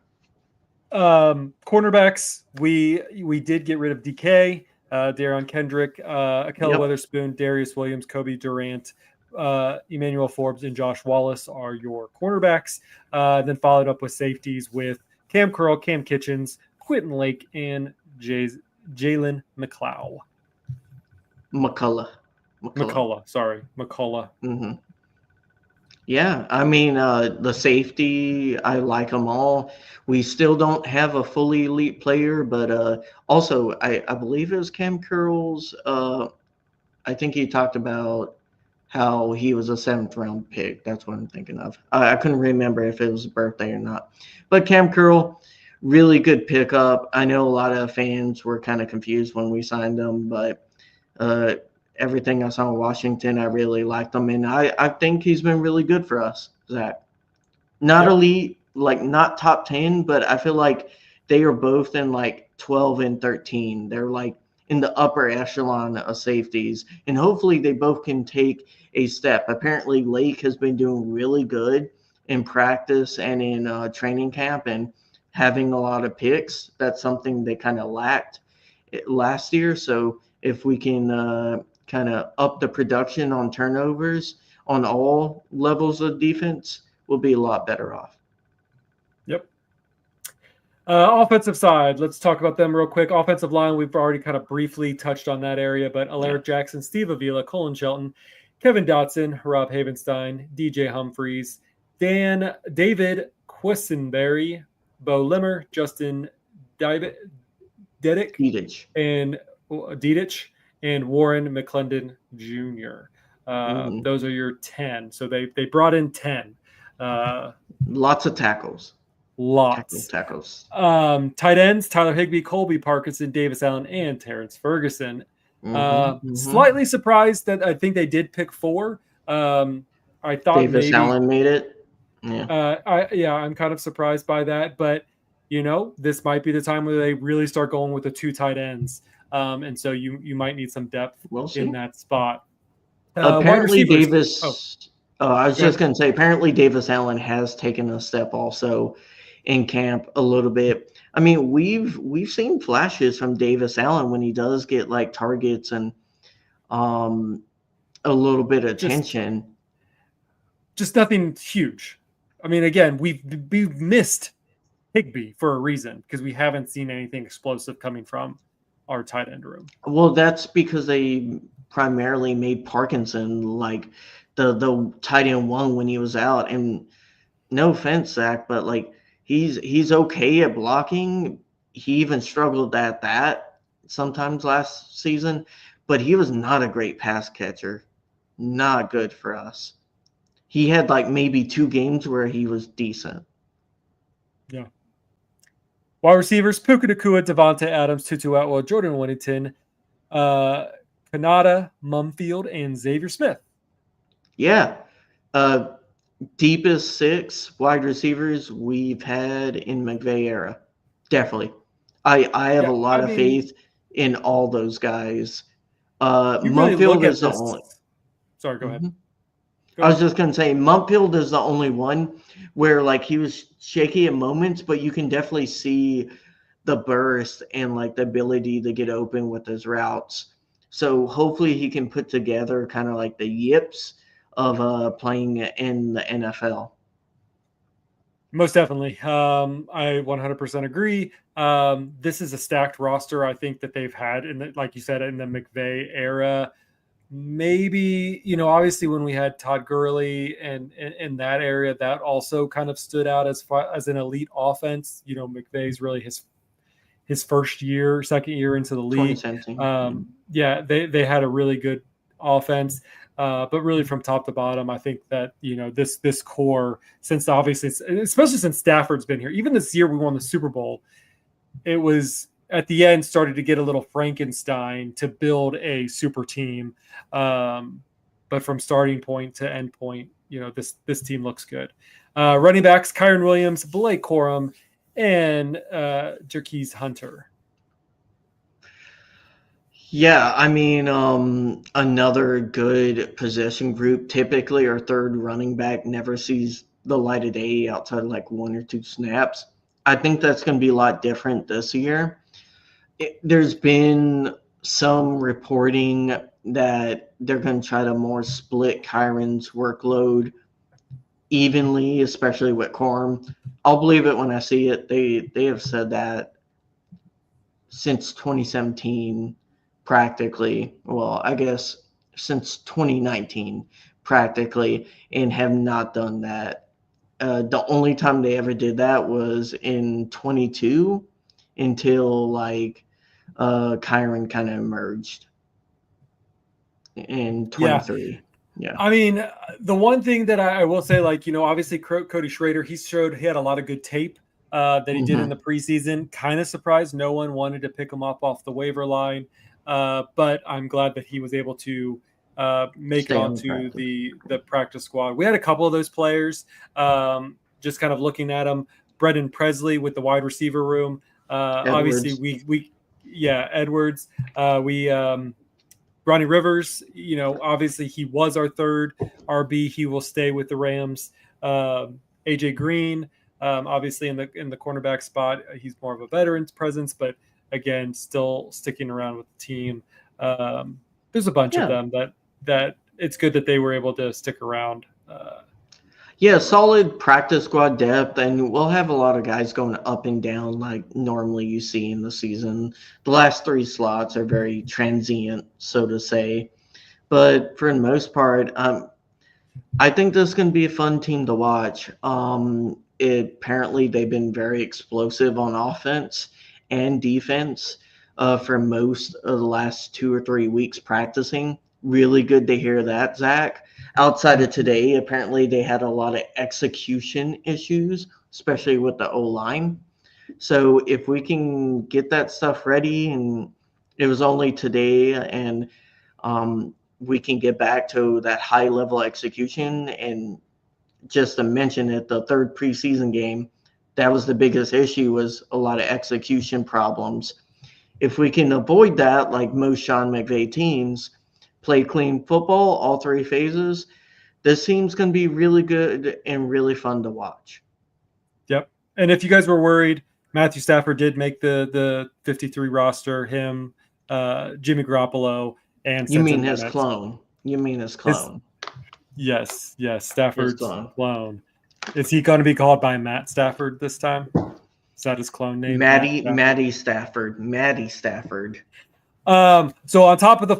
Cornerbacks, we did get rid of DK, Darion Kendrick, Akel Yep. Weatherspoon, Darius Williams, Kobe Durant, Emmanuel Forbes, and Josh Wallace are your cornerbacks. Then followed up with safeties with Cam Curl, Cam Kitchens, Quentin Lake, and Jalen McLeod. McCullough. McCullough. Mm-hmm. Yeah, I mean, the safety, I like them all. We still don't have a fully elite player, but also, I believe it was Cam Curls. I think he talked about how he was a seventh round pick. That's what I'm thinking of. I couldn't remember if it was his birthday or not. But Cam Curl, really good pickup. I know a lot of fans were kind of confused when we signed him, but everything I saw in Washington, I really liked him. And I think he's been really good for us, Zach. Not elite, like not top 10, but I feel like they are both in like 12 and 13. They're like in the upper echelon of safeties. And hopefully they both can take a step. Apparently Lake has been doing really good in practice and in training camp and having a lot of picks. That's something they kind of lacked last year. So if we can kind of up the production on turnovers on all levels of defense, we'll be a lot better off. Yep. Offensive side, let's talk about them real quick. Offensive line, we've already kind of briefly touched on that area, but Alaric Jackson, Steve Avila, Colin Shelton, Kevin Dotson, Rob Havenstein, DJ Humphreys, David Quisenberry, Bo Limmer, Justin Dedich, and Dedich, and Warren McClendon Jr. Those are your 10. So they brought in 10. Lots of tackles. Tackles. Tight ends, Tyler Higbee, Colby Parkinson, Davis Allen, and Terrence Ferguson. Slightly surprised that I think they did pick 4. I thought Davis Allen made it. Yeah. I'm kind of surprised by that, but this might be the time where they really start going with the 2 tight ends. And so you might need some depth in that spot. Apparently Davis I was just going to say, apparently Davis Allen has taken a step also in camp a little bit. I mean, we've seen flashes from Davis Allen when he does get like targets and a little bit of attention. Just nothing huge. I mean, again, we've missed Higbee for a reason because we haven't seen anything explosive coming from our tight end room. Well, that's because they primarily made Parkinson like the tight end 1 when he was out. And no offense, Zach, but like he's okay at blocking. He even struggled at that sometimes last season, but he was not a great pass catcher. Not good for us. He had like maybe 2 games where he was decent. Yeah. Wide receivers, Puka Nacua, Devontae Adams, Tutu Atwell, Jordan Whittington, Kanata, Mumfield, and Xavier Smith. Yeah. Deepest 6 wide receivers we've had in McVay era. Definitely. I have a lot of faith in all those guys. Mumfield is the only. Sorry, go ahead. I was just going to say, Mumfield is the only one where like he was shaky at moments, but you can definitely see the burst and like the ability to get open with his routes. So hopefully he can put together kind of like the yips of playing in the NFL. Most definitely. I 100% agree. This is a stacked roster, I think, that they've had, like you said, in the McVay era. Maybe, obviously when we had Todd Gurley and in that area, that also kind of stood out as an elite offense. McVay's really his second year into the league. They had a really good offense. But really from top to bottom, I think that, this core, since obviously, especially since Stafford's been here, even this year we won the Super Bowl, it was at the end started to get a little Frankenstein to build a super team. But from starting point to end point, this team looks good. Running backs, Kyron Williams, Blake Corum, and Jerquise Hunter. Yeah, I mean, another good position group. Typically, our third running back never sees the light of day outside of like 1 or 2 snaps. I think that's going to be a lot different this year. There's been some reporting that they're going to try to more split Kyron's workload evenly, especially with Corm. I'll believe it when I see it. They have said that since 2017, practically. Well, I guess since 2019, practically, and have not done that. The only time they ever did that was in 22 until like Kyron kind of emerged in Yeah. 23. Yeah. I mean, the one thing that I will say, like, obviously Cody Schrader, he had a lot of good tape that he did in the preseason. Kind of surprised no one wanted to pick him up off the waiver line, but I'm glad that he was able to make it onto the practice squad. We had a couple of those players, just kind of looking at them. Brendan Presley with the wide receiver room. Obviously, Edwards. Ronnie Rivers, obviously he was our third RB. He will stay with the Rams. AJ Green, obviously in the cornerback spot, he's more of a veteran's presence, but again, still sticking around with the team. There's a bunch of them that it's good that they were able to stick around. Solid practice squad depth, and we'll have a lot of guys going up and down like normally you see in the season. The last 3 slots are very transient, so to say. But for the most part, I think this is going to be a fun team to watch. Apparently, they've been very explosive on offense and defense for most of the last 2 or 3 weeks practicing. Really good to hear that, Zach. Outside of today, apparently they had a lot of execution issues, especially with the O-line. So if we can get that stuff ready, and it was only today, and we can get back to that high-level execution. And just to mention it, the third preseason game, that was the biggest issue, was a lot of execution problems. If we can avoid that, like most Sean McVay teams, play clean football, all 3 phases, this team's going to be really good and really fun to watch. Yep. And if you guys were worried, Matthew Stafford did make the 53 roster, him, Jimmy Garoppolo, and You mean his clone. Yes, Stafford's clone. Is he going to be called by Matt Stafford this time? Is that his clone name? Maddie Stafford. So on top of the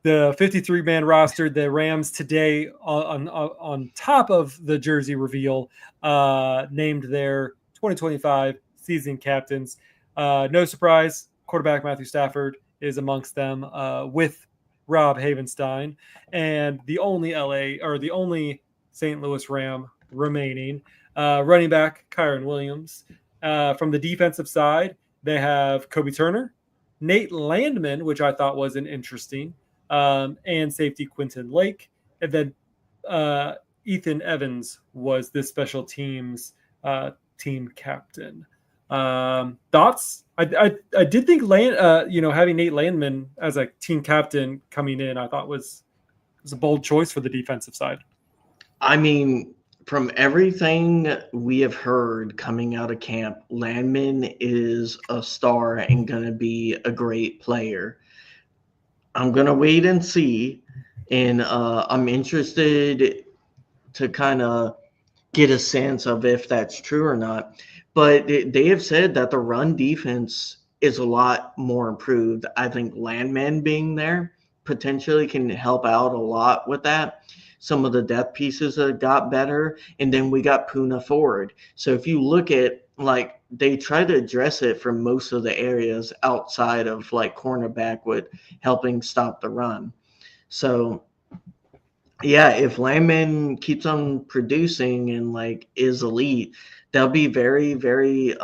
53-man roster, the Rams today on top of the jersey reveal named their 2025 season captains. No surprise, quarterback Matthew Stafford is amongst them with Rob Havenstein, and the only St. Louis Ram remaining, running back Kyron Williams. From the defensive side, they have Kobe Turner, Nate Landman, which I thought was an interesting, and safety Quentin Lake. And then Ethan Evans was this special teams team captain. Thoughts? I did think having Nate Landman as a team captain coming in, I thought was a bold choice for the defensive side. I mean, from everything we have heard coming out of camp, Landman is a star and going to be a great player. I'm going to wait and see, and I'm interested to kind of get a sense of if that's true or not. But they have said that the run defense is a lot more improved. I think Landman being there potentially can help out a lot with that. Some of the depth pieces have got better, and then we got Puna forward. So if you look at, like, they try to address it from most of the areas outside of, like, cornerback with helping stop the run. So, yeah, if Landman keeps on producing and, like, is elite, that'll be very, very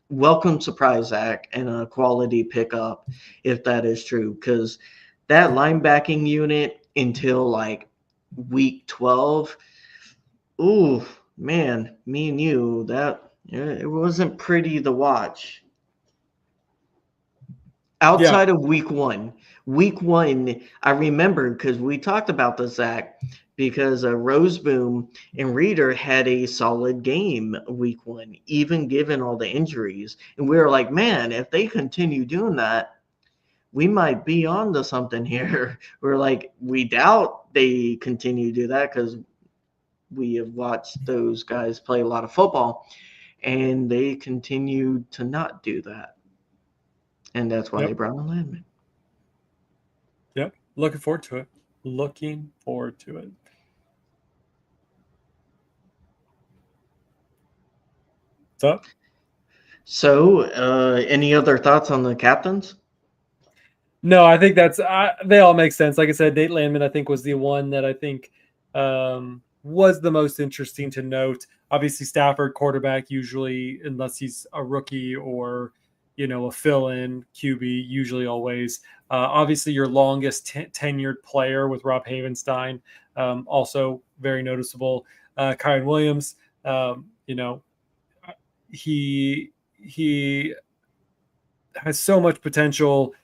welcome surprise, Zach, and a quality pickup if that is true. Because that linebacking unit until, like, week 12, ooh, man, me and you, that it wasn't pretty to watch. outside of week one, I remember because we talked about this, Zach, because Roseboom and Reader had a solid game week one, even given all the injuries. And we were like, man, if they continue doing that, we might be on to something here. We're like, we doubt they continue to do that because we have watched those guys play a lot of football, and they continue to not do that. And that's why they brought in Landman. Yep. Looking forward to it. Looking forward to it. What's up? So, any other thoughts on the captains? No, I think they all make sense. Like I said, Nate Landman, I think, was the one that I think was the most interesting to note. Obviously, Stafford, quarterback, usually, unless he's a rookie or, a fill-in QB, usually always. Obviously, your longest tenured player with Rob Havenstein, also very noticeable. Kyron Williams, he has so much potential.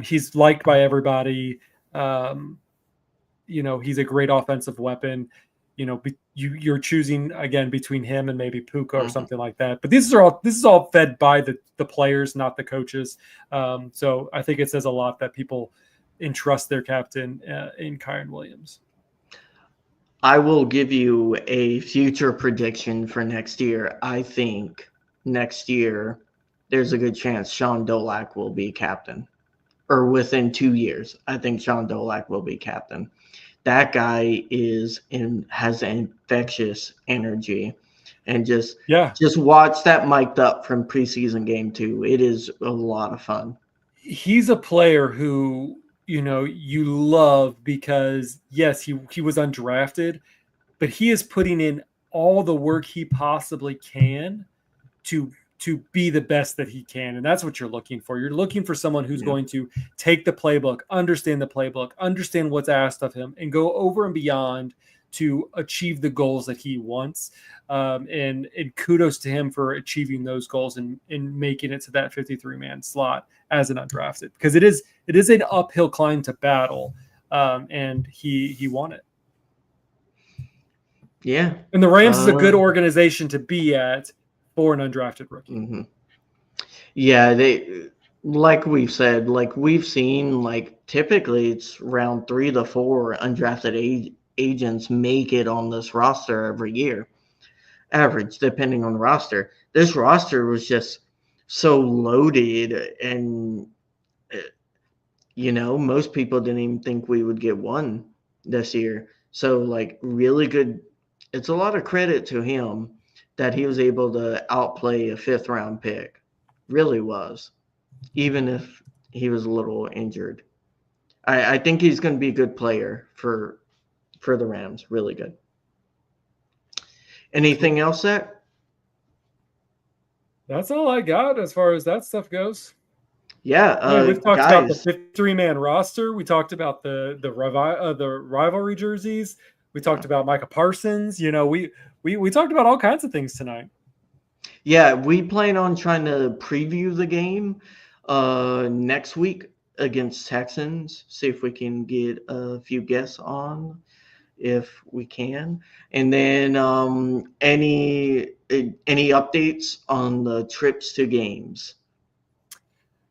He's liked by everybody. He's a great offensive weapon. You're choosing again between him and maybe Puka or something like that. But this is all fed by the players, not the coaches. So I think it says a lot that people entrust their captain in Kyron Williams. I will give you a future prediction for next year. I think next year there's a good chance Sean Dolak will be captain. Or within 2 years, I think Sean Dolak will be captain. That guy has infectious energy, and just watch that mic'd up from preseason game 2. It is a lot of fun. He's a player who you love because yes, he was undrafted, but he is putting in all the work he possibly can to be the best that he can. And that's what you're looking for. You're looking for someone who's going to take the playbook, understand what's asked of him, and go over and beyond to achieve the goals that he wants. And kudos to him for achieving those goals and making it to that 53-man slot as an undrafted, because it is an uphill climb to battle. And he won it. Yeah. And the Rams is a good organization to be at for an undrafted rookie. Mm-hmm. Yeah, they, like we've said, like we've seen, like typically it's round 3 to 4 undrafted agents make it on this roster every year, average depending on the roster. This roster was just so loaded, and most people didn't even think we would get one this year. So like really good. It's a lot of credit to him that he was able to outplay a 5th round pick. Really was, even if he was a little injured. I think he's going to be a good player for the Rams. Really good. Anything else, Zach? That's all I got as far as that stuff goes. Yeah, we've talked about the 53-man roster. We talked about the rivalry jerseys. We talked about Micah Parsons. We talked about all kinds of things tonight. Yeah, we plan on trying to preview the game next week against Texans. See if we can get a few guests on, if we can. And then any updates on the trips to games?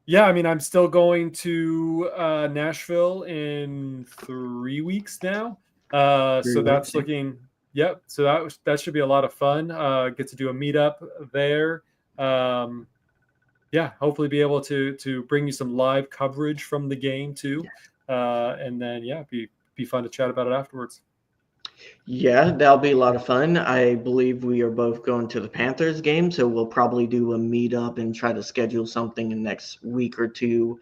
Yeah, I mean, I'm still going to Nashville in 3 weeks now. So that's looking, yep. So that should be a lot of fun. Get to do a meetup there. Hopefully be able to bring you some live coverage from the game too. And then, be fun to chat about it afterwards. Yeah, that'll be a lot of fun. I believe we are both going to the Panthers game, so we'll probably do a meetup and try to schedule something in the next week or two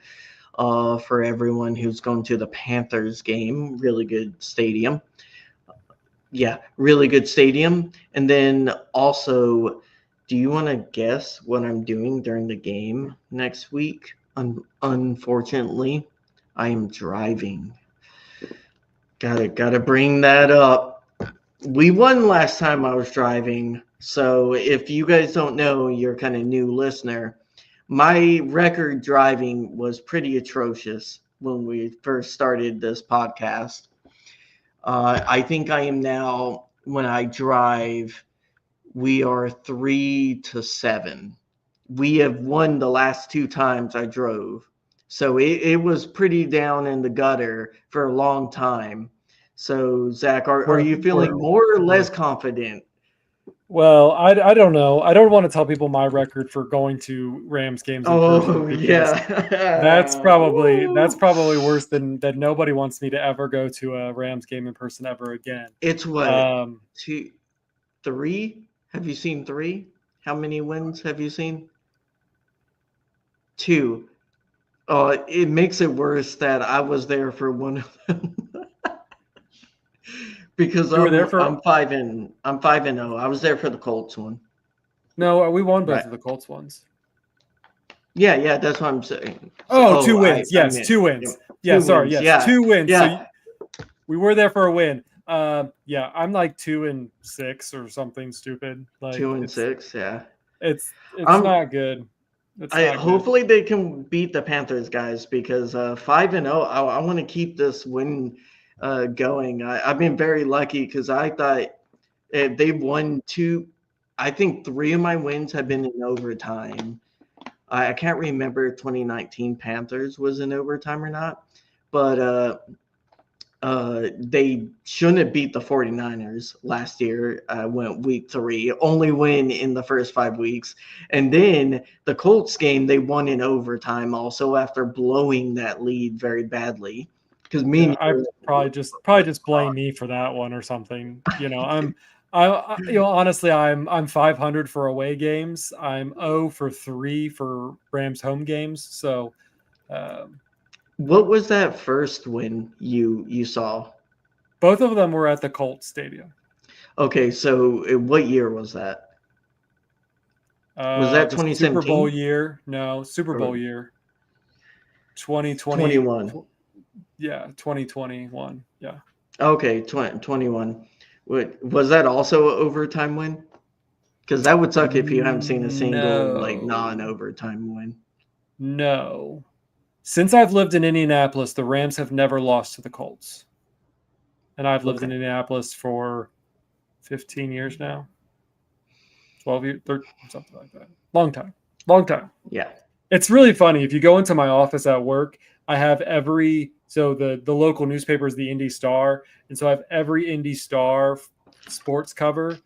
for everyone who's going to the Panthers game. Really good stadium. Yeah, really good stadium. And then also, do you want to guess what I'm doing during the game next week? Unfortunately, I am driving. Gotta bring that up. We won last time I was driving. So if you guys don't know, you're kind of new listener. My record driving was pretty atrocious when we first started this podcast. I think I am now, when I drive, we are 3-7. We have won the last 2 times I drove. So it was pretty down in the gutter for a long time. So, Zach, are you feeling more or less confident? Well, I don't know. I don't want to tell people my record for going to Rams games in person Oh, because yeah. that's Woo. probably worse than that. Nobody wants me to ever go to a Rams game in person ever again. It's what? Um, 3? Have you seen 3? How many wins have you seen? 2. It makes it worse that I was there for one of them. Because you were there I'm for 5-0. I was there for the Colts one. no, we won both Right. of the Colts ones. Yeah, that's what I'm saying. Oh, 2 wins. I Yes, meant 2 wins. Yeah, 2 sorry. wins. Yes, Yeah. 2 wins. Yeah. So we were there for a win. Yeah, I'm like 2-6 or something stupid. Like 2-6. Yeah. it's I'm not good. It's not good. hopefully they can beat the Panthers guys because 5-0. I want to keep this win going. I've been very lucky because I thought they've won 2. I think 3 of my wins have been in overtime. I can't remember if 2019 Panthers was in overtime or not, but they shouldn't have beat the 49ers last year. Went week 3, only win in the first 5 weeks. And then the Colts game, they won in overtime also after blowing that lead very badly. Because I probably just blame me for that one or something. Honestly, I'm 500 for away games. I'm 0 for 3 for Rams home games. So, what was that first win you saw? both of them were at the Colts Stadium. Okay, so what year was that? Was that The Super 2017? Bowl year? No, Super Bowl Or year. 2020. 21. Yeah, 2021. Yeah. Okay, 21. Was that also an overtime win? Because that would suck if you haven't seen a single like No. non-overtime win. No. Since I've lived in Indianapolis, the Rams have never lost to the Colts. And I've lived in Okay. Indianapolis for 15 years now. 12 years, 13, something like that. Long time. Yeah. It's really funny. If you go into my office at work, I have the local newspaper is the Indy Star. And so I have every Indy Star sports cover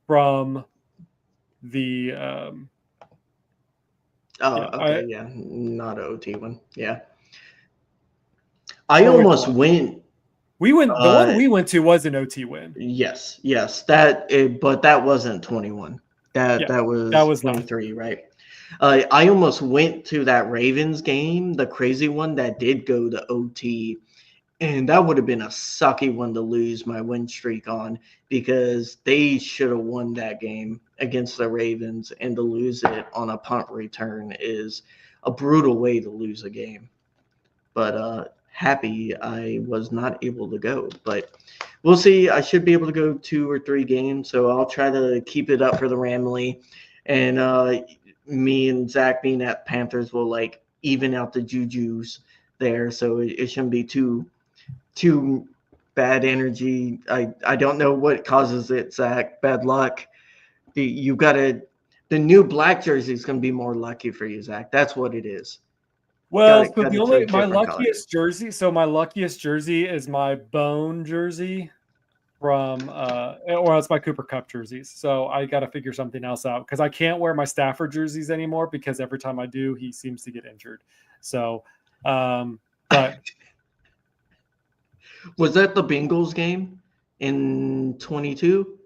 from the Okay. Not an OT one. Yeah. I or which almost one? went. The one we went to was an OT win. Yes. But that wasn't 21. That was 23, right? I almost went to that Ravens game, the crazy one that did go to OT. And that would have been a sucky one to lose my win streak on because they should have won that game against the Ravens, and to lose it on a punt return is a brutal way to lose a game. But happy I was not able to go. But we'll see. I should be able to go 2 or 3 games, so I'll try to keep it up for the Ramley. And me and Zach being at Panthers will like even out the juju's there, so it shouldn't be too bad energy. I don't know what causes it, Zach. Bad luck. You got to. The new black jersey is going to be more lucky for you, Zach. That's what it is. Well, so Gotta choose different colors. my luckiest jersey is my Bone jersey from or it's my Cooper Cup jerseys. So I got to figure something else out because I can't wear my Stafford jerseys anymore because every time I do, he seems to get injured. So, but was that the Bengals game in 22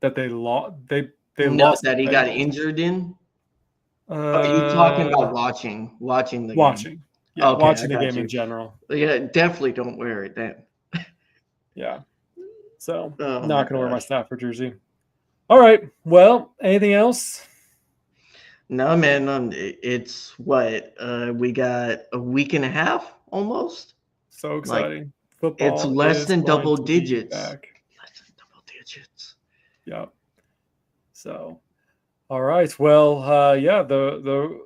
that they lost? They No, lost that the he got Bengals. injured in. Are you talking about watching the game? Yeah, Okay, watching I the got game you. in general. Yeah, definitely don't wear it then. Yeah. So Oh not my going to wear my gosh. Stafford jersey. All right. Well, anything else? No, man. It's what we got a week and a half almost. So Like exciting. it's Football less is than going double to be digits. back. Less than double digits. Yeah. So All right. Well, yeah, the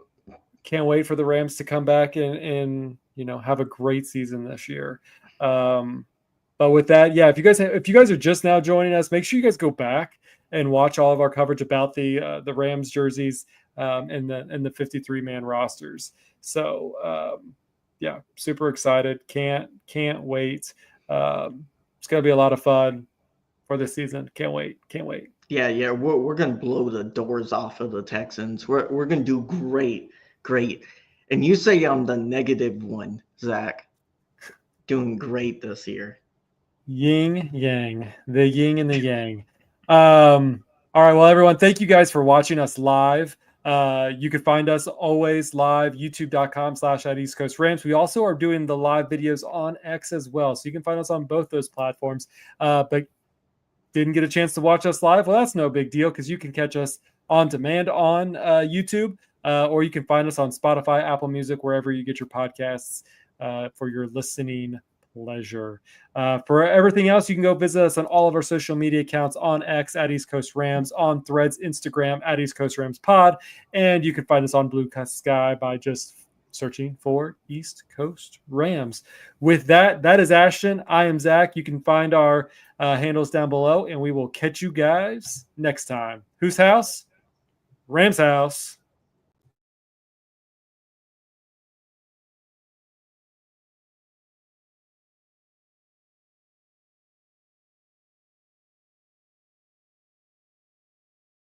can't wait for the Rams to come back and have a great season this year. But with that, yeah, if you guys are just now joining us, make sure you guys go back and watch all of our coverage about the Rams jerseys and the 53-man rosters. So yeah, super excited. Can't wait. It's gonna be a lot of fun for this season. Can't wait. Can't wait. Yeah, we're gonna blow the doors off of the Texans. We're gonna do great, great. And you say I'm the negative one, Zach. Doing great this year. Yin yang, the yin and the yang. All right, well, everyone, thank you guys for watching us live. You can find us always live, youtube.com/@EastCoastRams. We also are doing the live videos on X as well. So you can find us on both those platforms. But didn't get a chance to watch us live? Well, that's no big deal because you can catch us on demand on YouTube, or you can find us on Spotify, Apple Music, wherever you get your podcasts for your listening pleasure. For everything else, you can go visit us on all of our social media accounts on X @East Coast Rams, on Threads, Instagram @East Coast Rams Pod, and you can find us on Blue Sky by just searching for East Coast Rams. With that is Ashton. I am Zach. You can find our handles down below, and we will catch you guys next time. Whose house? Rams house.